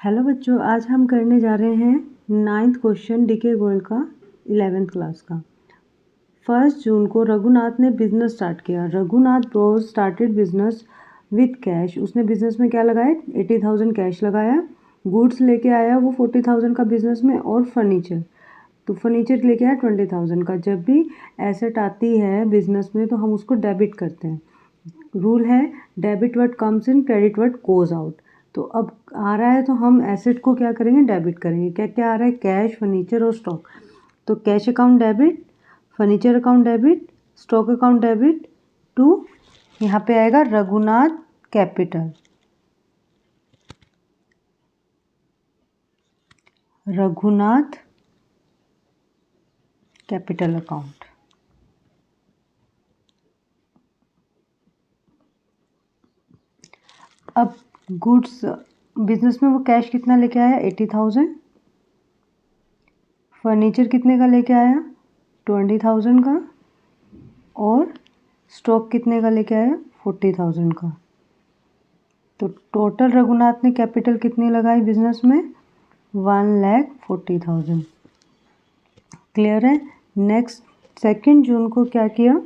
Hello बच्चों, आज हम करने जा रहे हैं 9th क्वेश्चन डीके गोल्ड का 11th क्लास का। 1 जून को रघुनाथ ने बिजनेस स्टार्ट किया। Raghunath Bros started business with cash. उसने बिजनेस में क्या लगाया? 80,000 कैश लगाया। गुड्स लेके आया वो 40,000 का बिजनेस में, और फर्नीचर, तो फर्नीचर लेके आया 20,000 का। जब भी एसेट आती है बिजनेस में तो हम उसको डेबिट करते हैं। रूल है debit what comes in, credit what goes out. तो अब आ रहा है तो हम एसेट को क्या करेंगे? डेबिट करेंगे। क्या क्या आ रहा है? कैश, फर्नीचर और स्टॉक। तो cash account debit, furniture account debit, stock account debit to, यहाँ पे आएगा Raghunath capital. Raghunath capital account. अब गुड्स बिजनेस में वो कैश कितना लेके आया? 80,000। फर्नीचर कितने का लेके आया? 20,000 का। और स्टॉक कितने का लेके आया? 40,000 का। तो टोटल रघुनाथ ने कैपिटल कितनी लगाई बिजनेस में? 1,40,000। क्लियर है? नेक्स्ट 2 जून को क्या किया?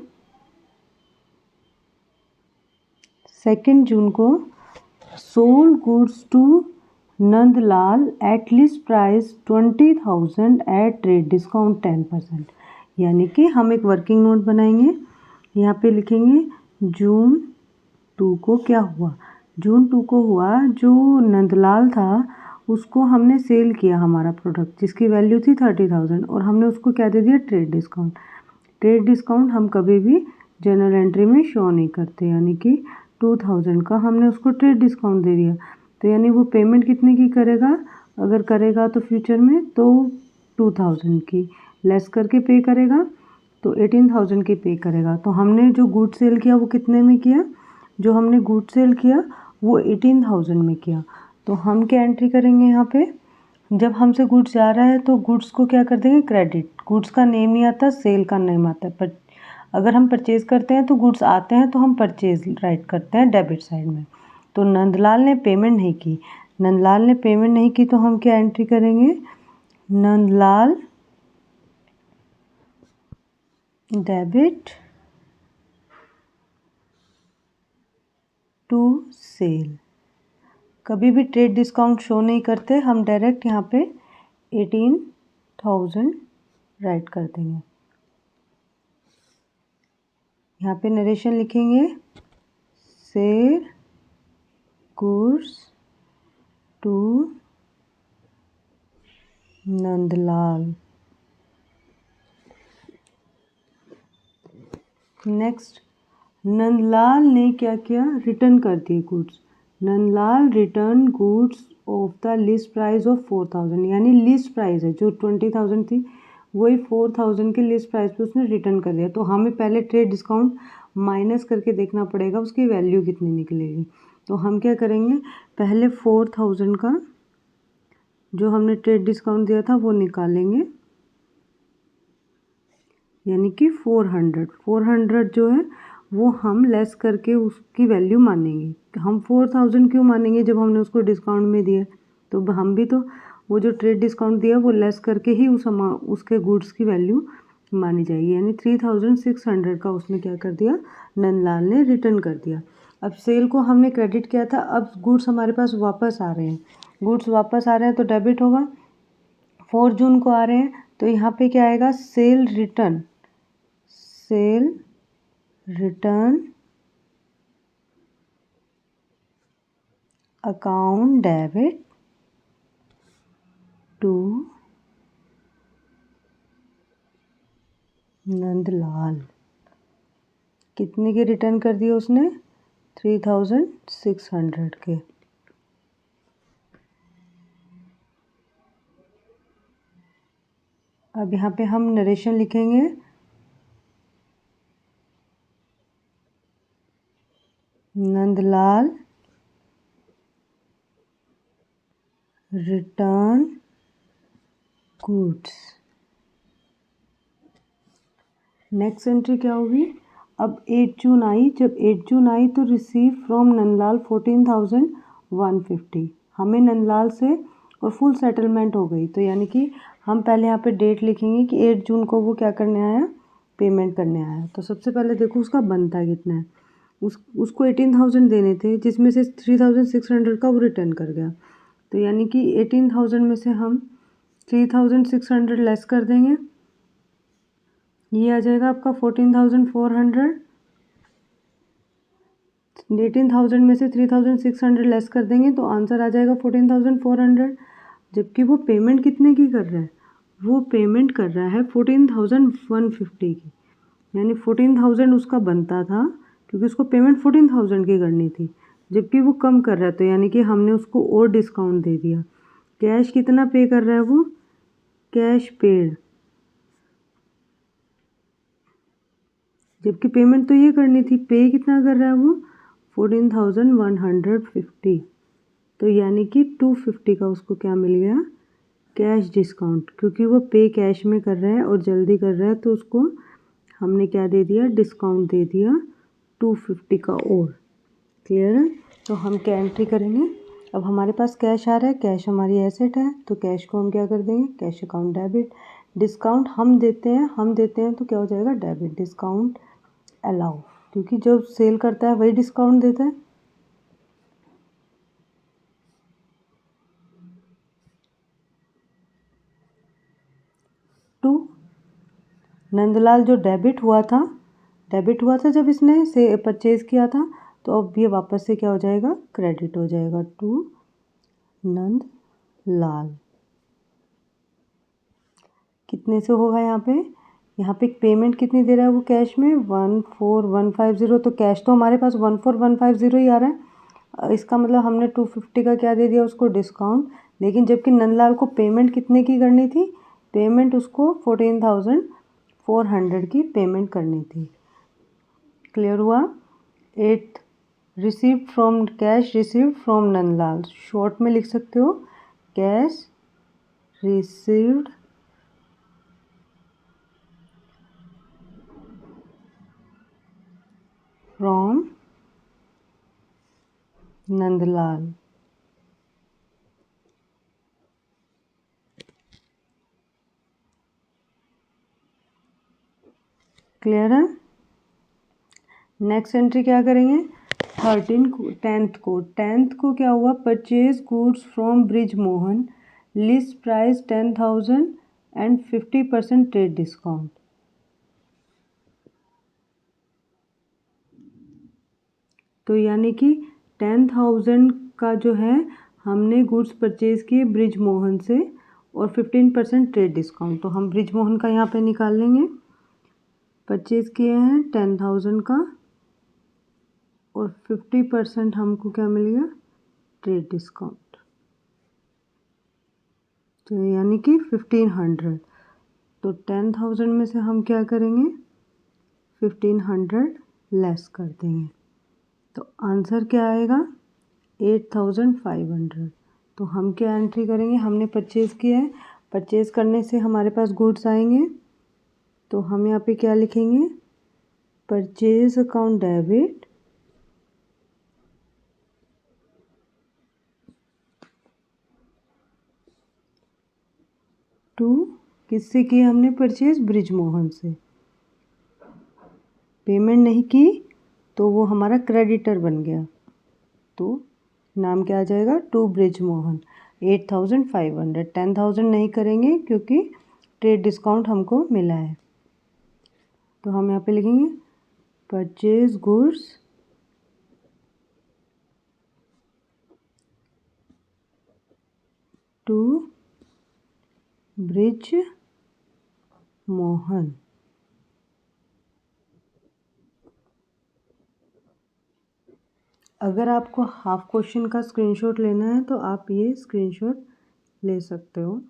2 जून को sold goods to Nandlal at list price 20,000 at trade discount 10%। यानी कि हम एक वर्किंग नोट बनाएंगे। यहाँ पे लिखेंगे जून 2 को क्या हुआ। जून 2 को हुआ, जो नंदलाल था उसको हमने सेल किया हमारा प्रोडक्ट जिसकी वैल्यू थी 30,000, और हमने उसको क्या दे दिया? Trade discount. ट्रेड डिस्काउंट हम कभी भी जर्नल एंट्री में शो नहीं करते, यानी कि 2,000 का हमने उसको ट्रेड डिस्काउंट दे दिया। तो यानी वो पेमेंट कितने की करेगा? अगर करेगा तो फ्यूचर में तो 2,000 की लेस करके पे करेगा, तो 18,000 की पे करेगा। तो हमने जो गुड सेल किया वो कितने में किया? जो हमने गुड सेल किया वो 18,000 में किया। तो हम क्या एंट्री करेंगे यहाँ पे? जब हमसे गुड्स जा रहा है तो गुड्स को क्या कर देंगे? क्रेडिट। गुड्स का नेम नहीं आता, सेल का नेम आता है। पर अगर हम परचेज़ करते हैं तो गुड्स आते हैं तो हम परचेज़ राइट करते हैं डेबिट साइड में। तो नंदलाल ने पेमेंट नहीं की। नंदलाल ने पेमेंट नहीं की तो हम क्या एंट्री करेंगे? Nandlal debit to sale. कभी भी ट्रेड डिस्काउंट शो नहीं करते, हम डायरेक्ट यहाँ पे 18,000 राइट कर देंगे। यहाँ पे नरेशन लिखेंगे sale goods to Nandlal. Next, Nandlal ने क्या किया? रिटर्न कर दिए goods. Nandlal return goods of the list price of 4,000। यानी लिस्ट प्राइस है जो 20,000 थी वही 4,000 की लिस्ट प्राइस पे उसने रिटर्न कर दिया। तो हमें पहले ट्रेड डिस्काउंट माइनस करके देखना पड़ेगा उसकी वैल्यू कितनी निकलेगी। तो हम क्या करेंगे? पहले 4,000 का जो हमने ट्रेड डिस्काउंट दिया था वो निकालेंगे, यानी कि 400 जो है वो हम लेस करके उसकी वैल्यू मानेंगे। हम 4,000 क्यों मानेंगे जब हमने उसको डिस्काउंट में दिया? तो हम भी तो वो जो ट्रेड डिस्काउंट दिया वो लेस करके ही उसके गुड्स की वैल्यू मानी जाएगी। यानी 3,600 का उसने क्या कर दिया? नंदलाल ने रिटर्न कर दिया। अब सेल को हमने क्रेडिट किया था, अब गुड्स हमारे पास वापस आ रहे हैं। गुड्स वापस आ रहे हैं तो डेबिट होगा। 4 जून को आ रहे हैं तो यहाँ पे क्या आएगा? Sale return account debit to Nandlal. कितने के रिटर्न कर दिए उसने? 3,600 के। अब यहाँ पे हम नरेशन लिखेंगे Nandlal return goods. Next entry क्या होगी? अब 8 जून आई। जब 8 जून आई तो रिसीव फ्रॉम नंदलाल 14,150। हमें नंदलाल से और फुल सेटलमेंट हो गई। तो यानी कि हम पहले यहाँ पे डेट लिखेंगे कि 8 जून को वो क्या करने आया, पेमेंट करने आया। तो सबसे पहले देखो उसका बनता कितना है। उसको 18,000 देने थे, जिसमें से 3,600 का वो रिटर्न कर गया। तो यानी कि 18,000 में से हम 3,600 लेस कर देंगे, ये आ जाएगा आपका 14,400। 18,000 में से 3,600 लेस कर देंगे तो आंसर आ जाएगा 14,400। जबकि वो पेमेंट कितने की कर रहा है, वो पेमेंट कर रहा है 14,150 की। यानी 14,000 उसका बनता था, क्योंकि उसको पेमेंट 14,000 की करनी थी, जबकि वो कम कर रहा है। तो यानी कि हमने उसको और डिस्काउंट दे दिया। कैश कितना पे कर रहा है वो, कैश पेड, जबकि पेमेंट तो ये करनी थी। पे कितना कर रहा है वो, 14,150। तो यानी कि 250 का उसको क्या मिल गया, कैश डिस्काउंट। क्योंकि वो पे कैश में कर रहा है और जल्दी कर रहा है, तो उसको हमने क्या दे दिया, डिस्काउंट दे दिया 250 का और। क्लियर है। तो हम क्या एंट्री करेंगे, अब हमारे पास कैश आ रहा है, कैश हमारी एसेट है, तो कैश को हम क्या कर देंगे, कैश अकाउंट डेबिट। डिस्काउंट हम देते हैं तो क्या हो जाएगा, डेबिट। डिस्काउंट अलाउ, क्योंकि जब सेल करता है वही डिस्काउंट देता है। टू नंदलाल जो डेबिट हुआ था जब इसने से परचेज किया था, तो अब ये वापस से क्या हो जाएगा, क्रेडिट हो जाएगा टू नंदलाल। कितने से होगा यहाँ पे पेमेंट कितनी दे रहा है वो कैश में, 14,150। तो कैश तो हमारे पास 14,150 ही आ रहा है। इसका मतलब हमने 250 का क्या दे दिया उसको, डिस्काउंट। लेकिन जबकि नंदलाल को पेमेंट कितने की करनी थी, पेमेंट उसको 14,400 की पेमेंट करनी थी। क्लियर हुआ। 8 received from, cash received from Nandlal, short में लिख सकते हो cash received from Nandlal. Clear है। नेक्स्ट एंट्री क्या करेंगे, 10th को क्या हुआ, purchase goods from bridge Mohan, list price 10,000 and 50% trade discount. तो यानी कि 10,000 का जो है हमने गुड्स परचेज किए ब्रिज मोहन से और 15% ट्रेड डिस्काउंट। तो हम ब्रिज मोहन का यहाँ पे निकाल लेंगे। परचेज किए हैं 10,000 का और 50% हमको क्या मिल गया, ट्रेड डिस्काउंट। तो यानी कि 1,500। तो 10,000 में से हम क्या करेंगे, 1,500 लेस कर देंगे। तो आंसर क्या आएगा, 8,500। तो हम क्या एंट्री करेंगे, हमने परचेज़ किया है, परचेज़ करने से हमारे पास गुड्स आएंगे। तो हम यहाँ पे क्या लिखेंगे, परचेज अकाउंट डेबिट टू, किससे की हमने परचेज, ब्रिज मोहन से। पेमेंट नहीं की तो वो हमारा क्रेडिटर बन गया। तो नाम क्या आ जाएगा, टू ब्रिज मोहन। 8,500, 10,000 नहीं करेंगे क्योंकि ट्रेड डिस्काउंट हमको मिला है। तो हम यहाँ पे लिखेंगे purchase goods to Brij Mohan. अगर आपको हाफ क्वेश्चन का स्क्रीनशॉट लेना है तो आप ये स्क्रीनशॉट ले सकते हो।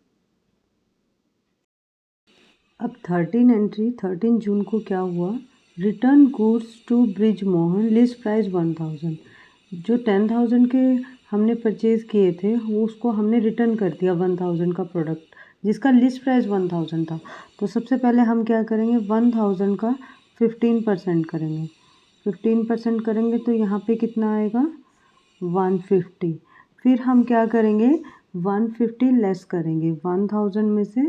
अब 13 जून को क्या हुआ, return goods to Brij Mohan, list price 1,000। जो 10,000 के हमने परचेज़ किए थे वो उसको हमने रिटर्न कर दिया 1,000 का प्रोडक्ट, जिसका लिस्ट प्राइस 1,000 था। तो सबसे पहले हम क्या करेंगे, 1,000 का 15% करेंगे। 15% करेंगे तो यहाँ पे कितना आएगा, 150। फिर हम क्या करेंगे 150 लेस करेंगे, 1000 में से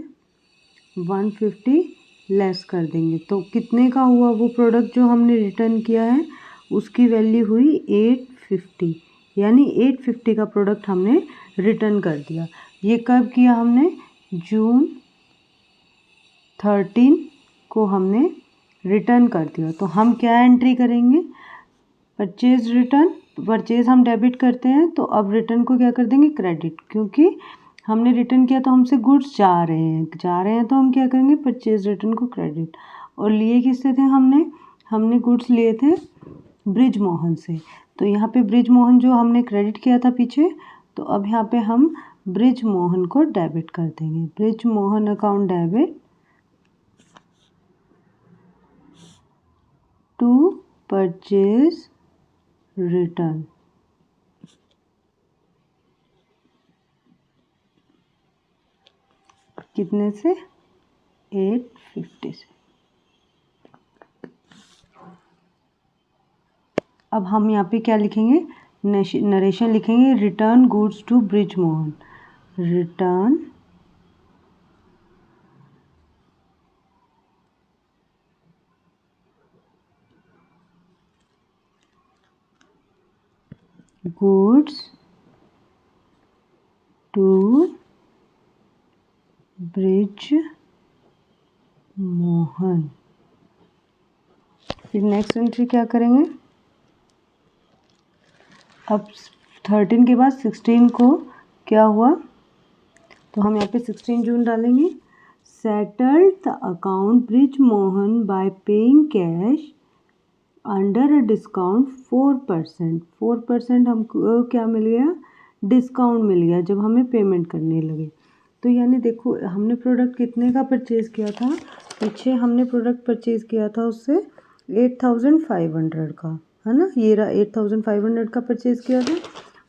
150 लेस कर देंगे। तो कितने का हुआ वो प्रोडक्ट जो हमने रिटर्न किया है, उसकी वैल्यू हुई 850, यानी 850 का प्रोडक्ट हमने रिटर्न कर दिया। ये कब किया हमने, जून 13 को हमने रिटर्न कर दिया। तो हम क्या एंट्री करेंगे, परचेज रिटर्न, परचेज हम डेबिट करते हैं, तो अब रिटर्न को क्या कर देंगे क्रेडिट, क्योंकि हमने रिटर्न किया तो हमसे गुड्स जा रहे हैं तो हम क्या करेंगे परचेज रिटर्न को क्रेडिट। और लिए किससे थे हमने गुड्स लिए थे ब्रिज मोहन से। तो यहाँ पे ब्रिज मोहन जो हमने क्रेडिट किया था पीछे, तो अब यहाँ पे हम ब्रिज मोहन को डेबिट कर देंगे। Brij Mohan account debit to purchase return. कितने से, 850 से। अब हम यहाँ पे क्या लिखेंगे, नरेशन लिखेंगे, return goods to Brij Mohan, return goods to Brij Mohan. फिर नेक्स्ट एंट्री क्या करेंगे, अब 13 के बाद 16 को क्या हुआ, तो हम यहाँ पे 16 जून डालेंगे। Settled the account bridge Mohan bye paying cash under a discount 4%। 4% हमको क्या मिल गया, डिस्काउंट मिल गया जब हमें पेमेंट करने लगे। तो यानी देखो हमने प्रोडक्ट कितने का परचेज़ किया था, पीछे हमने प्रोडक्ट परचेज़ किया था उससे 8500 का, है ना, ये रहा 8500 का परचेज़ किया था।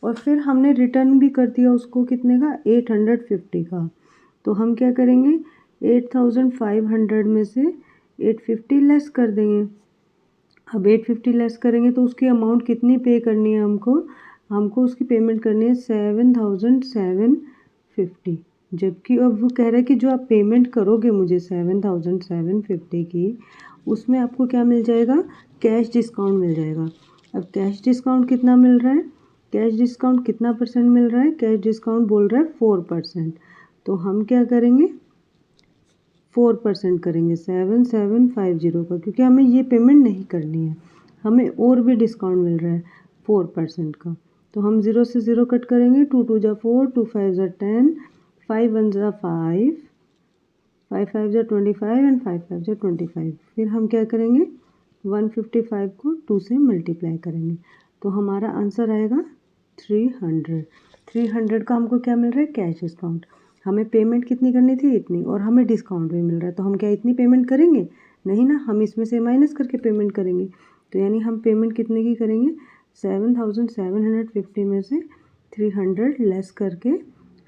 और फिर हमने रिटर्न भी कर दिया उसको कितने का, 850 का। तो हम क्या करेंगे 8500 में से 850 लेस कर देंगे। अब 850 लेस करेंगे तो उसकी अमाउंट कितनी पे करनी है हमको उसकी पेमेंट करनी है 7750। जबकि अब वो कह रहा है कि जो आप पेमेंट करोगे मुझे 7750 की, उसमें आपको क्या मिल जाएगा, कैश डिस्काउंट मिल जाएगा। अब कैश डिस्काउंट कितना मिल रहा है, कैश डिस्काउंट कितना परसेंट मिल रहा है, कैश डिस्काउंट बोल रहा है 4%। तो हम क्या करेंगे 4% करेंगे 7750 का, क्योंकि हमें ये पेमेंट नहीं करनी है, हमें और भी डिस्काउंट मिल रहा है 4% का। तो हम 0 से 0 कट करेंगे, 2 2 जा 4, 2 5 जा 10, 5 1 जा 5, 5 5 जा 25 एंड 5 5 जा 25। फिर हम क्या करेंगे 155 को 2 से मल्टीप्लाई करेंगे, तो हमारा आंसर आएगा 300। 300 का हमको क्या मिल रहा है, कैश डिस्काउंट। हमें पेमेंट कितनी करनी थी, इतनी, और हमें डिस्काउंट भी मिल रहा है, तो हम क्या इतनी पेमेंट करेंगे, नहीं ना, हम इसमें से माइनस करके पेमेंट करेंगे। तो यानी हम पेमेंट कितने की करेंगे, 7750 में से 300 लेस करके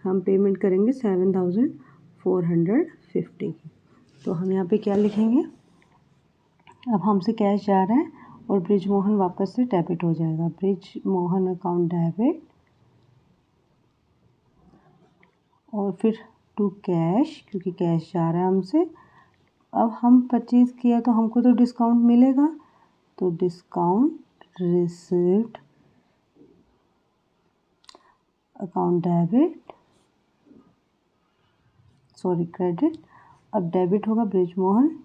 हम पेमेंट करेंगे 7450 की। तो हम यहाँ पे क्या लिखेंगे, अब हमसे कैश जा रहा है और ब्रिज मोहन वापस से डेबिट हो जाएगा। ब्रिज मोहन अकाउंट डेबिट और फिर टू कैश, क्योंकि कैश जा रहा है हमसे। अब हम परचेज़ किया तो हमको तो डिस्काउंट मिलेगा, तो discount received account debit, sorry credit. अब डेबिट होगा ब्रिज मोहन,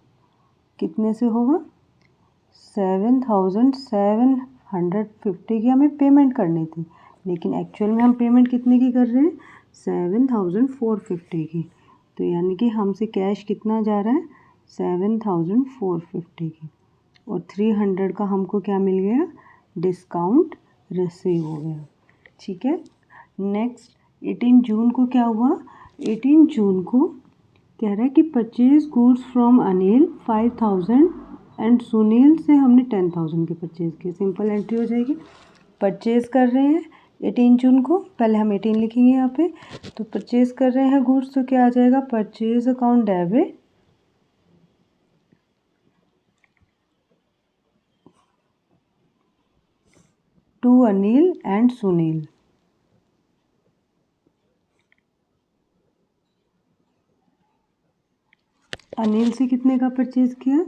कितने से होगा, 7750 की हमें पेमेंट करनी थी, लेकिन एक्चुअल में हम पेमेंट कितने की कर रहे हैं, 7450 की। तो यानी कि हमसे कैश कितना जा रहा है, 7450 की, और 300 का हमको क्या मिल गया, डिस्काउंट रिसीव हो गया। ठीक है। नेक्स्ट 18 जून को क्या हुआ, 18 जून को कह रहा है कि purchase goods from Anil 5000 and Sunil से हमने 10,000 के परचेज़ किए। सिंपल एंट्री हो जाएगी। परचेज़ कर रहे हैं 18 जून को, पहले हम 18 लिखेंगे यहाँ पे। तो परचेज़ कर रहे हैं गुड्स, तो क्या आ जाएगा, purchase account debit to Anil and Sunil. Anil से कितने का परचेज़ किया?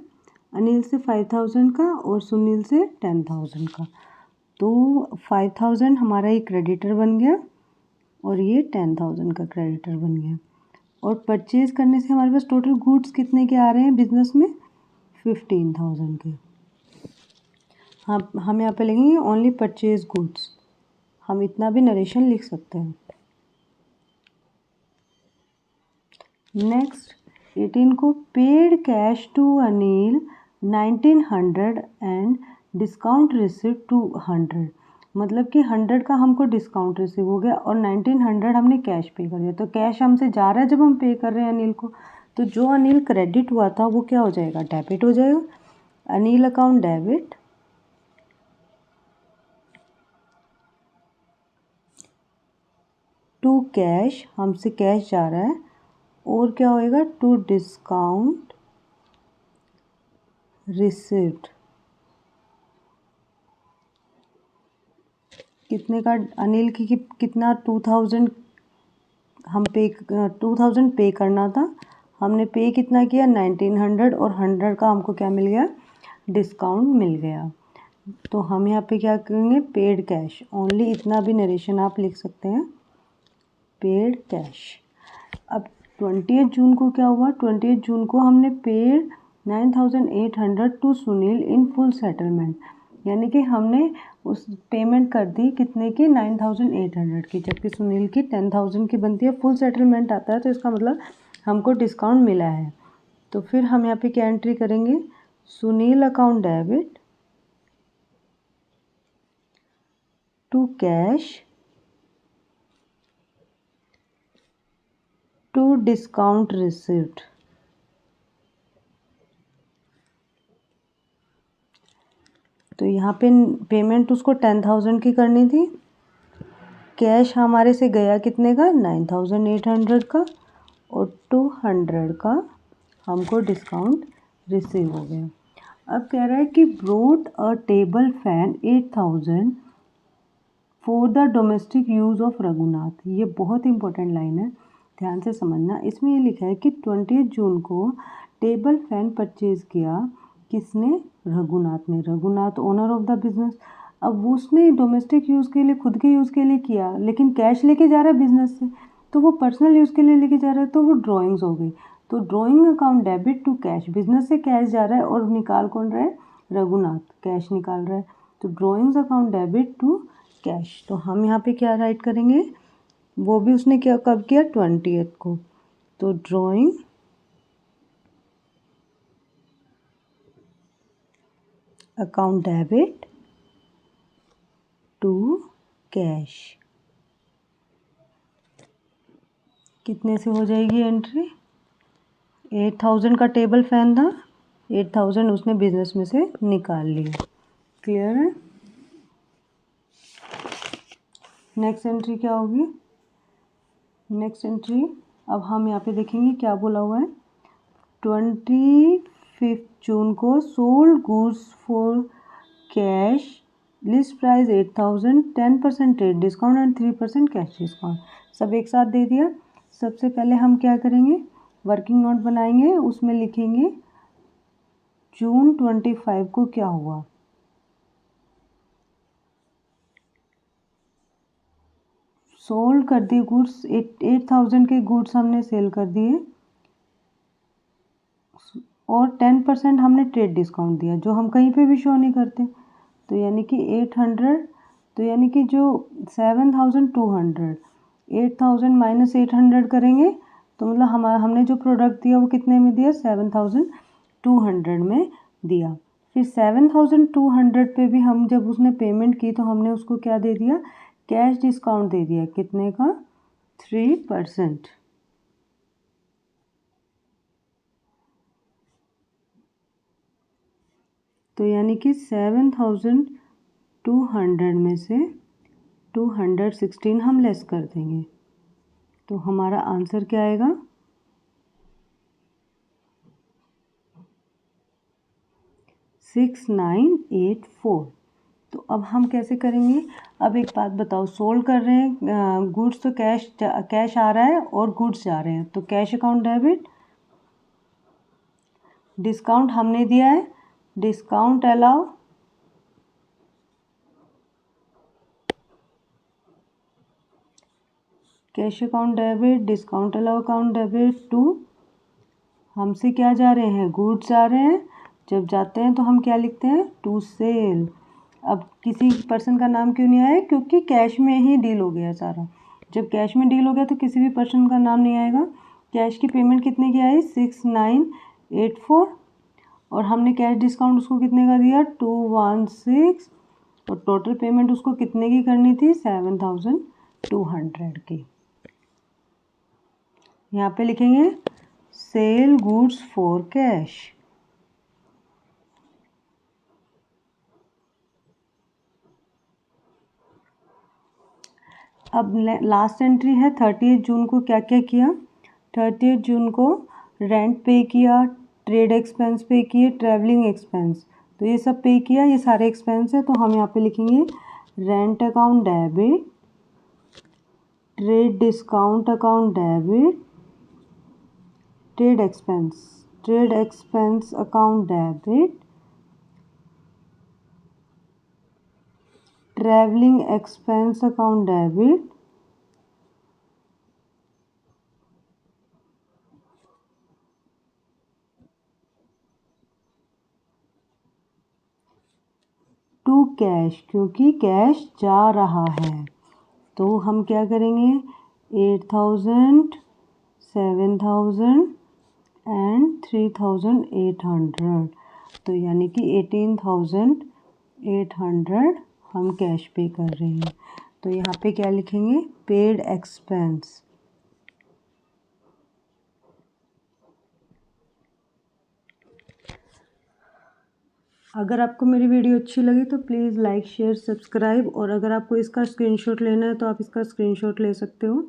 अनिल से 5000 का और सुनील से 10000 का। तो 5000 हमारा ये क्रेडिटर बन गया और ये 10000 का क्रेडिटर बन गया। और परचेज़ करने से हमारे पास टोटल गुड्स कितने के आ रहे हैं बिजनेस में? 15000 के। हाँ, हम यहाँ पे लिखेंगे ओनली परचेज गुड्स। हम इतना भी नरेशन लिख सकते हैं। नेक्स्ट 18 को paid cash to Anil 1900 and discount receipt 200। मतलब कि 100 का हमको डिस्काउंट रिसीव हो गया और 1900 हमने कैश पे कर दिया। तो कैश हमसे जा रहा है जब हम पे कर रहे हैं अनिल को, तो जो अनिल क्रेडिट हुआ था वो क्या हो जाएगा? डेबिट हो जाएगा। Anil account debit to cash, हमसे कैश जा रहा है, और क्या होएगा? To discount receipt. कितने का अनिल की कितना? 2000 हम पे 2000 पे करना था, हमने पे कितना किया? 1900 और 100 का हमको क्या मिल गया? डिस्काउंट मिल गया। तो हम यहाँ पे क्या करेंगे? Paid cash. ओनली इतना भी नरेशन आप लिख सकते हैं, पेड कैश। अब 20 जून को क्या हुआ? 20 जून को हमने paid 9800 to Sunil in full settlement. यानी कि हमने उस पेमेंट कर दी कितने की? 9800 की, जबकि सुनील की 10000 की बनती है। फुल सेटलमेंट आता है तो इसका मतलब हमको डिस्काउंट मिला है। तो फिर हम यहाँ पे क्या एंट्री करेंगे? Sunil account debit to cash to discount receipt. तो यहाँ पे पेमेंट उसको 10000 की करनी थी, कैश हमारे से गया कितने का? 9800 का, और 200 का हमको डिस्काउंट रिसीव हो गया। अब कह रहा है कि brought a table fan 8000 for the domestic use of Raghunath. ये बहुत इंपॉर्टेंट लाइन है, ध्यान से समझना। इसमें ये लिखा है कि 20 जून को टेबल फैन परचेज किया किसने? रघुनाथ ने। Raghunath owner of the business. अब वो उसने डोमेस्टिक यूज़ के लिए, खुद के यूज़ के लिए किया, लेकिन कैश लेके जा रहा है बिजनेस से, तो वो पर्सनल यूज़ के लिए लेके जा रहा है, तो वो ड्राइंग्स हो गई। तो drawing account debit to cash, business से कैश जा रहा है और निकाल कौन रहा है? रघुनाथ कैश निकाल रहा है। तो drawings account debit to cash. तो हम यहाँ पे क्या राइट करेंगे? वो भी उसने क्या कब किया? 20 को। तो drawing account debit to cash. कितने से हो जाएगी एंट्री? 8000 का टेबल फैन था, 8000 उसने बिजनेस में से निकाल लिया। क्लियर है? नेक्स्ट एंट्री क्या होगी? नेक्स्ट एंट्री अब हम यहाँ पे देखेंगे क्या बोला हुआ है। 25 जून को sold goods for cash, list price 8000, 10% trade discount and 3% cash discount. सब एक साथ दे दिया। सबसे पहले हम क्या करेंगे? वर्किंग नोट बनाएंगे, उसमें लिखेंगे जून 25 को क्या हुआ। सोल्ड कर दिए गुड्स, 8000 के गुड्स हमने सेल कर दिए और 10% हमने ट्रेड डिस्काउंट दिया, जो हम कहीं पे भी शो नहीं करते। तो यानी कि 800, तो यानी कि जो 7200, 8000 माइनस 800 करेंगे तो मतलब हमने जो प्रोडक्ट दिया वो कितने में दिया? 7200 में दिया। फिर 7200 पे भी हम जब उसने पेमेंट की तो हमने उसको क्या दे दिया? कैश डिस्काउंट दे दिया। कितने का? 3%। तो यानी कि 7200 में से 216 हम लेस कर देंगे, तो हमारा आंसर क्या आएगा? 6984। तो अब हम कैसे करेंगे? अब एक बात बताओ, सोल्ड कर रहे हैं गुड्स तो कैश आ रहा है और गुड्स जा रहे हैं, तो कैश अकाउंट डेबिट डिस्काउंट हमने दिया है, discount allow cash account debit, discount allow account debit to, हमसे क्या जा रहे हैं, गुड्स जा रहे हैं। जब जाते हैं तो हम क्या लिखते हैं, टू सेल। अब किसी पर्सन का नाम क्यों नहीं आया, क्योंकि कैश में ही डील हो गया सारा। जब कैश में डील हो गया तो किसी भी पर्सन का नाम नहीं आएगा। कैश की पेमेंट कितने की आई, 6984, और हमने कैश डिस्काउंट उसको कितने का दिया, 216, और टोटल पेमेंट उसको कितने की करनी थी, 7200 की। यहाँ पे लिखेंगे सेल गुड्स फॉर कैश। अब लास्ट एंट्री है 30 जून को क्या क्या किया। 30 जून को रेंट पे किया, ट्रेड एक्सपेंस पे किए, ट्रैवलिंग एक्सपेंस, तो ये सब पे किया, ये सारे एक्सपेंस है। तो हम यहाँ पे लिखेंगे rent account debit, trade discount account debit, trade expense account debit, travelling expense account debit, to cash, क्योंकि कैश जा रहा है। तो हम क्या करेंगे, 8000, 7000 एंड 3800, तो यानी कि 18800 हम कैश पे कर रहे हैं। तो यहाँ पे क्या लिखेंगे, पेड एक्सपेंस। अगर आपको मेरी वीडियो अच्छी लगी तो प्लीज़ लाइक शेयर सब्सक्राइब, और अगर आपको इसका स्क्रीनशॉट लेना है तो आप इसका स्क्रीनशॉट ले सकते हो।